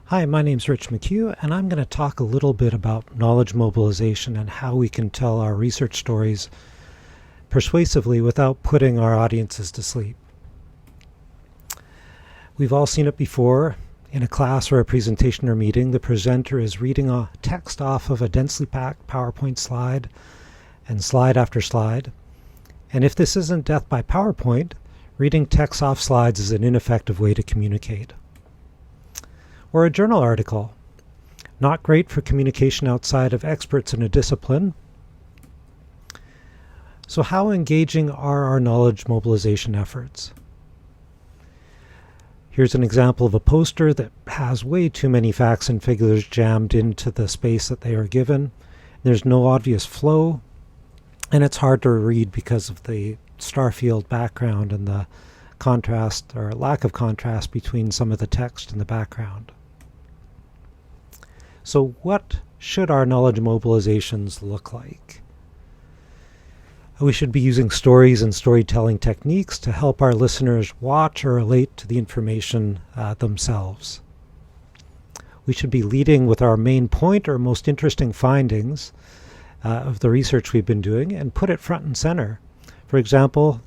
Hi, my name's Rich McHugh, and I'm going to talk a little bit about knowledge mobilization and how we can tell our research stories persuasively without putting our audiences to sleep. We've all seen it before. In a class or a presentation or meeting, the presenter is reading a text off of a densely packed PowerPoint slide and slide after slide. And if this isn't death by PowerPoint, reading text off slides is an ineffective way to communicate. Or a journal article. Not great for communication outside of experts in a discipline. So how engaging are our knowledge mobilization efforts? Here's an example of a poster that has way too many facts and figures jammed into the space that they are given. There's no obvious flow, and it's hard to read because of the star-field background and the contrast or lack of contrast between some of the text and the background. So what should our knowledge mobilizations look like? We should be using stories and storytelling techniques to help our listeners watch or relate to the information themselves. We should be leading with our main point or most interesting findings of the research we've been doing and put it front and center. For example,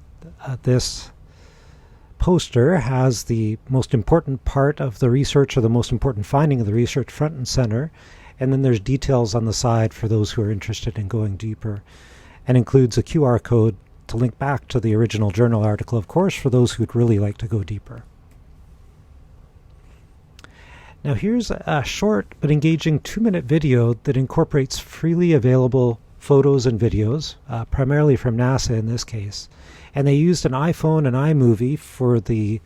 this poster has the most important part of the research or the most important finding of the research front and center, and then there's details on the side for those who are interested in going deeper, and includes a QR code to link back to the original journal article, of course, for those who'd really like to go deeper. Now here's a short but engaging 2-minute video that incorporates freely available photos and videos, primarily from NASA in this case. And they used an iPhone and iMovie for the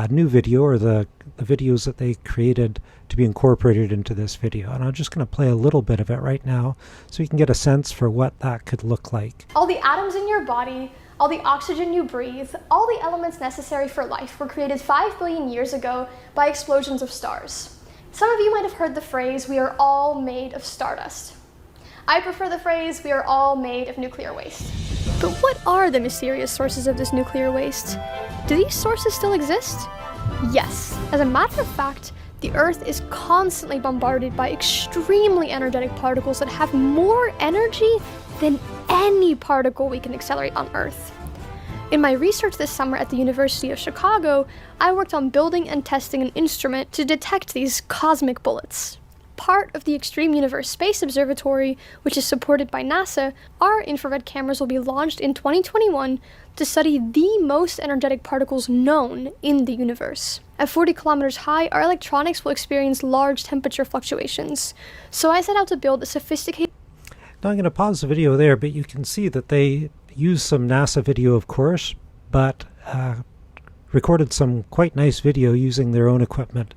new video, or the videos that they created to be incorporated into this video. And I'm just going to play a little bit of it right now so you can get a sense for what that could look like. All the atoms in your body, all the oxygen you breathe, all the elements necessary for life were created 5 billion years ago by explosions of stars. Some of you might have heard the phrase, "We are all made of stardust." I prefer the phrase, "We are all made of nuclear waste." But what are the mysterious sources of this nuclear waste? Do these sources still exist? Yes. As a matter of fact, the Earth is constantly bombarded by extremely energetic particles that have more energy than any particle we can accelerate on Earth. In my research this summer at the University of Chicago, I worked on building and testing an instrument to detect these cosmic bullets. Part of the Extreme Universe Space Observatory, which is supported by NASA, our infrared cameras will be launched in 2021 to study the most energetic particles known in the universe. At 40 kilometers high, our electronics will experience large temperature fluctuations. So I set out to build a sophisticated... Now I'm going to pause the video there, but you can see that they used some NASA video, of course, but recorded some quite nice video using their own equipment,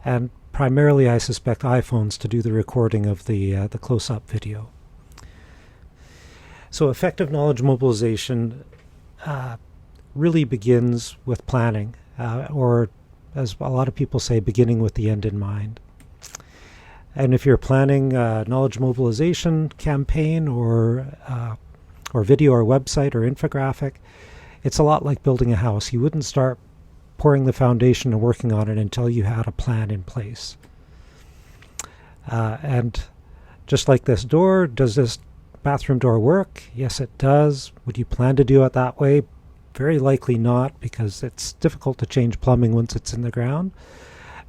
and primarily, I suspect, iPhones to do the recording of the close-up video. So effective knowledge mobilization really begins with planning, or as a lot of people say, beginning with the end in mind. And if you're planning a knowledge mobilization campaign or video or website or infographic, it's a lot like building a house. You wouldn't start pouring the foundation and working on it until you had a plan in place. And just like this door, does this bathroom door work? Yes, it does. Would you plan to do it that way? Very likely not, because it's difficult to change plumbing once it's in the ground.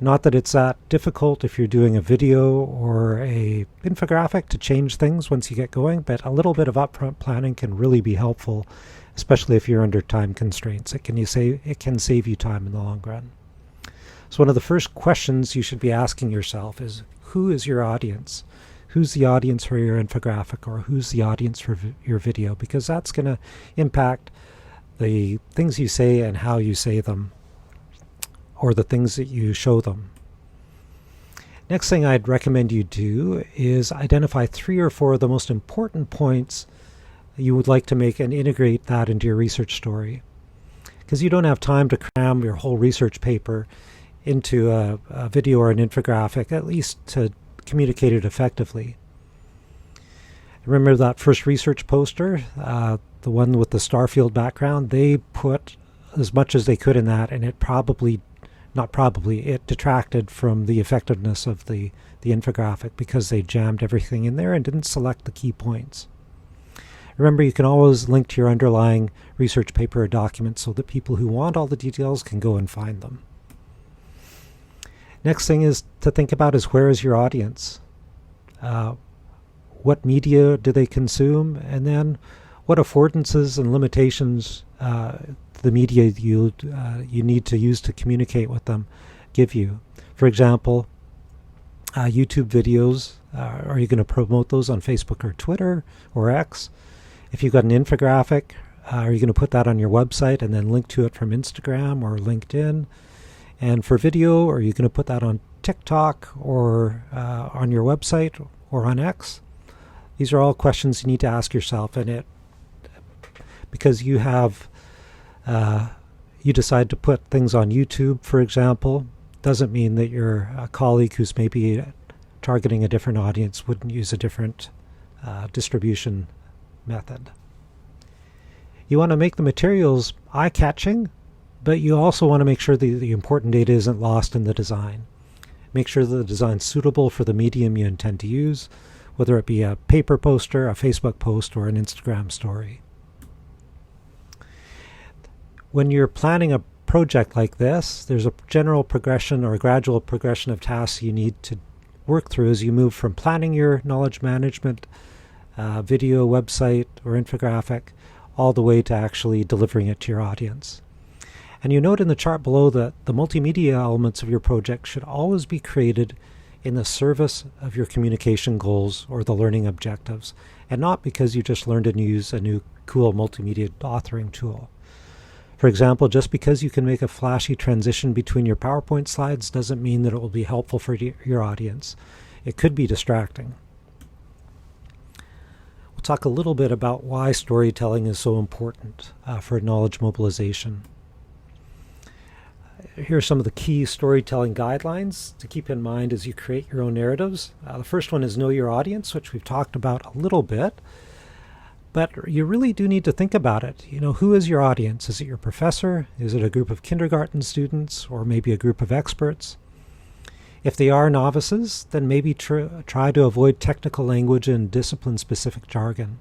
Not that it's that difficult if you're doing a video or a infographic to change things once you get going, but a little bit of upfront planning can really be helpful, especially if you're under time constraints. It can save you time in the long run. So one of the first questions you should be asking yourself is, who is your audience? Who's the audience for your infographic, or who's the audience for your video? Because that's going to impact the things you say and how you say them, or the things that you show them. Next thing I'd recommend you do is identify 3 or 4 of the most important points you would like to make and integrate that into your research story. Because you don't have time to cram your whole research paper into a video or an infographic, at least to communicate it effectively. Remember that first research poster, the one with the starfield background? They put as much as they could in that, and it probably not probably, it detracted from the effectiveness of the infographic because they jammed everything in there and didn't select the key points. Remember, you can always link to your underlying research paper or document so that people who want all the details can go and find them. Next thing is to think about is, where is your audience? What media do they consume? And then what affordances and limitations the media you need to use to communicate with them give you. For example, YouTube videos, are you going to promote those on Facebook or Twitter or X? If you've got an infographic, are you going to put that on your website and then link to it from Instagram or LinkedIn? And for video, are you going to put that on TikTok or on your website or on X? These are all questions you need to ask yourself, and because you have you decide to put things on YouTube, for example, doesn't mean that your colleague who's maybe targeting a different audience wouldn't use a different distribution method. You want to make the materials eye-catching, but you also want to make sure the important data isn't lost in the design. Make sure that the design's suitable for the medium you intend to use, whether it be a paper poster, a Facebook post, or an Instagram story. When you're planning a project like this, there's a general progression or a gradual progression of tasks you need to work through as you move from planning your knowledge management video, website, or infographic all the way to actually delivering it to your audience. And you note in the chart below that the multimedia elements of your project should always be created in the service of your communication goals or the learning objectives, and not because you just learned to use a new cool multimedia authoring tool. For example, just because you can make a flashy transition between your PowerPoint slides doesn't mean that it will be helpful for your audience. It could be distracting. We'll talk a little bit about why storytelling is so important for knowledge mobilization. Here are some of the key storytelling guidelines to keep in mind as you create your own narratives. The first one is know your audience, which we've talked about a little bit. But you really do need to think about it. Who is your audience? Is it your professor? Is it a group of kindergarten students, or maybe a group of experts? If they are novices, then maybe try to avoid technical language and discipline-specific jargon.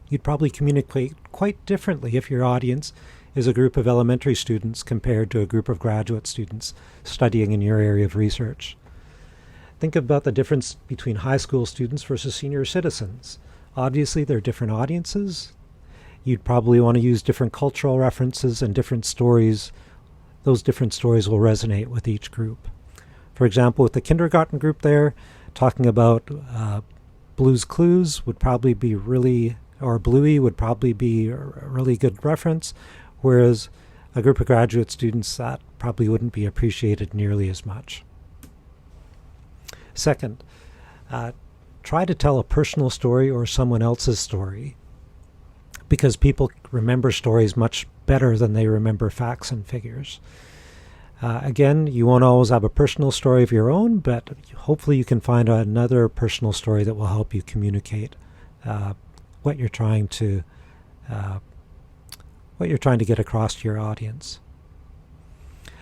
You'd probably communicate quite differently if your audience is a group of elementary students compared to a group of graduate students studying in your area of research. Think about the difference between high school students versus senior citizens. Obviously, they're different audiences. You'd probably want to use different cultural references and different stories. Those different stories will resonate with each group. For example, with the kindergarten group there, talking about Blue's Clues would probably be Bluey would probably be a really good reference, whereas a group of graduate students, that probably wouldn't be appreciated nearly as much. Second, try to tell a personal story or someone else's story, because people remember stories much better than they remember facts and figures. Again, you won't always have a personal story of your own, but hopefully you can find another personal story that will help you communicate what you're trying to get across to your audience.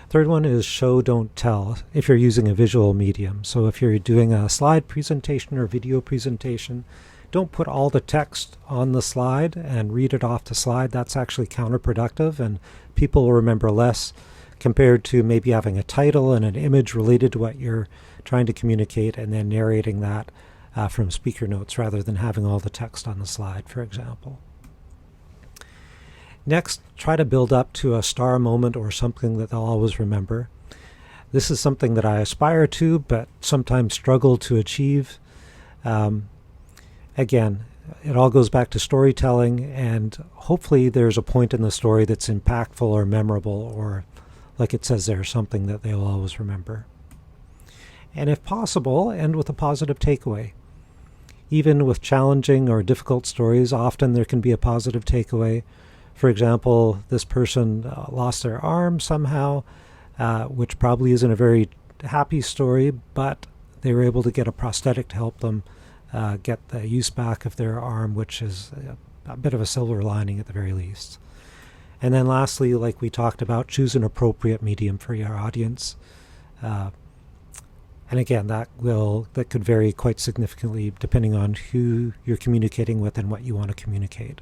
Third one is show, don't tell, if you're using a visual medium. So if you're doing a slide presentation or video presentation, don't put all the text on the slide and read it off the slide. That's actually counterproductive, and people will remember less compared to maybe having a title and an image related to what you're trying to communicate and then narrating that from speaker notes rather than having all the text on the slide, for example. Next, try to build up to a star moment or something that they'll always remember. This is something that I aspire to, but sometimes struggle to achieve. Again, it all goes back to storytelling, and hopefully there's a point in the story that's impactful or memorable, or like it says there, something that they'll always remember. And if possible, end with a positive takeaway. Even with challenging or difficult stories, often there can be a positive takeaway. For example, this person lost their arm somehow, which probably isn't a very happy story, but they were able to get a prosthetic to help them get the use back of their arm, which is a bit of a silver lining at the very least. And then lastly, like we talked about, choose an appropriate medium for your audience. And again, that could vary quite significantly depending on who you're communicating with and what you want to communicate.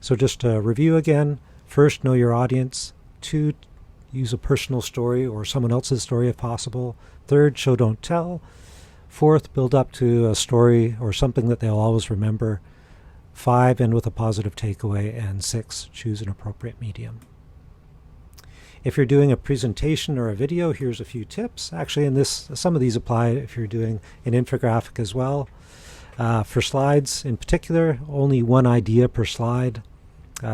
So just to review again, first, know your audience. 2, use a personal story or someone else's story if possible. 3rd, show, don't tell. 4th, build up to a story or something that they'll always remember. 5, end with a positive takeaway. And 6, choose an appropriate medium. If you're doing a presentation or a video, here's a few tips. Actually, some of these apply if you're doing an infographic as well. For slides in particular, only one idea per slide.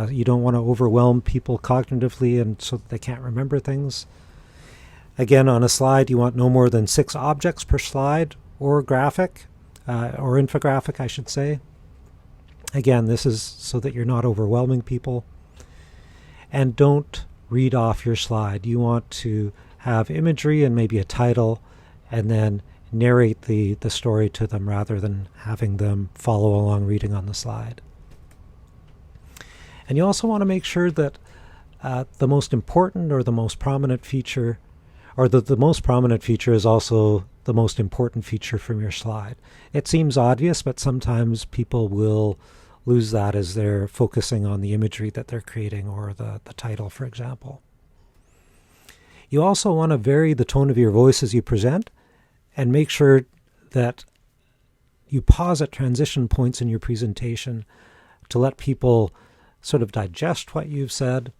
You don't want to overwhelm people cognitively and so that they can't remember things. Again, on a slide, you want no more than 6 objects per slide or graphic, or infographic, I should say. Again, this is so that you're not overwhelming people. And don't read off your slide. You want to have imagery and maybe a title, and then narrate the story to them rather than having them follow along reading on the slide. And you also want to make sure that the most important or the most prominent feature, or the most prominent feature is also the most important feature from your slide. It seems obvious, but sometimes people will lose that as they're focusing on the imagery that they're creating or the title, for example. You also want to vary the tone of your voice as you present and make sure that you pause at transition points in your presentation to let people sort of digest what you've said.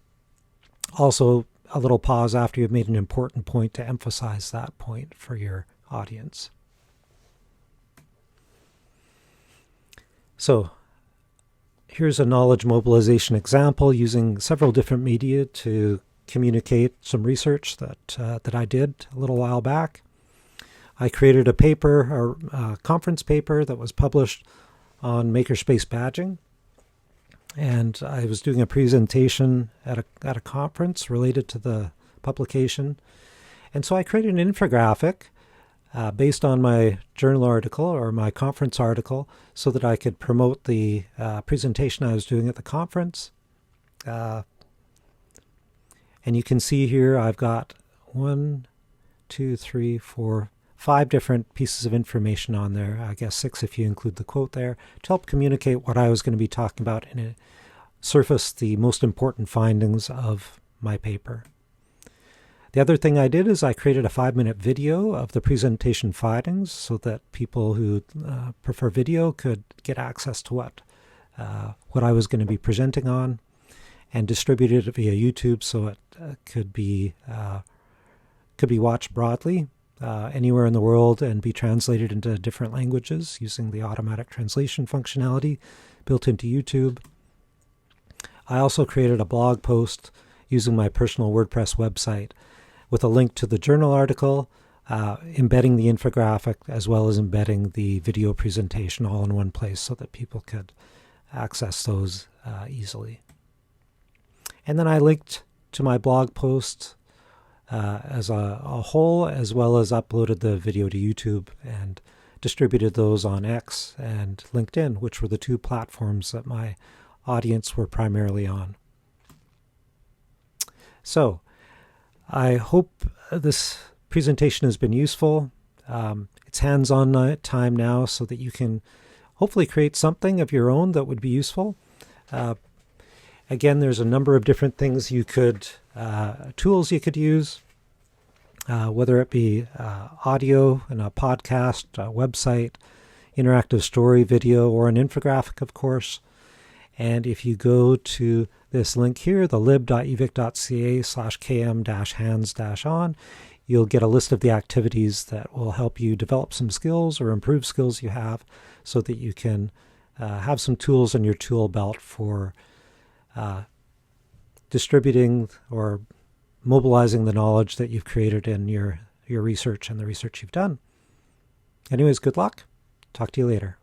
Also, a little pause after you've made an important point to emphasize that point for your audience. So, here's a knowledge mobilization example using several different media to communicate some research that I did a little while back. I created a paper, or a conference paper that was published on makerspace badging. And I was doing a presentation at a conference related to the publication. And so I created an infographic based on my journal article or my conference article so that I could promote the presentation I was doing at the conference. And you can see here I've got 1, 2, 3, 4, 5 different pieces of information on there. I guess 6 if you include the quote there, to help communicate what I was going to be talking about and surface the most important findings of my paper. The other thing I did is I created a 5-minute video of the presentation findings so that people who prefer video could get access to what I was going to be presenting on, and distributed it via YouTube so it could be watched broadly anywhere in the world and be translated into different languages using the automatic translation functionality built into YouTube. I also created a blog post using my personal WordPress website with a link to the journal article, embedding the infographic, as well as embedding the video presentation all in one place so that people could access those easily. And then I linked to my blog post as a whole, as well as uploaded the video to YouTube and distributed those on X and LinkedIn, which were the 2 platforms that my audience were primarily on. So, I hope this presentation has been useful. It's hands-on time now so that you can hopefully create something of your own that would be useful. Again, there's a number of different things tools you could use, whether it be audio and a podcast, a website, interactive story, video, or an infographic, of course. And if you go to this link here, the lib.evic.ca/km-hands-on, you'll get a list of the activities that will help you develop some skills or improve skills you have so that you can have some tools in your tool belt for distributing or mobilizing the knowledge that you've created in your research and the research you've done. Anyways, good luck. Talk to you later.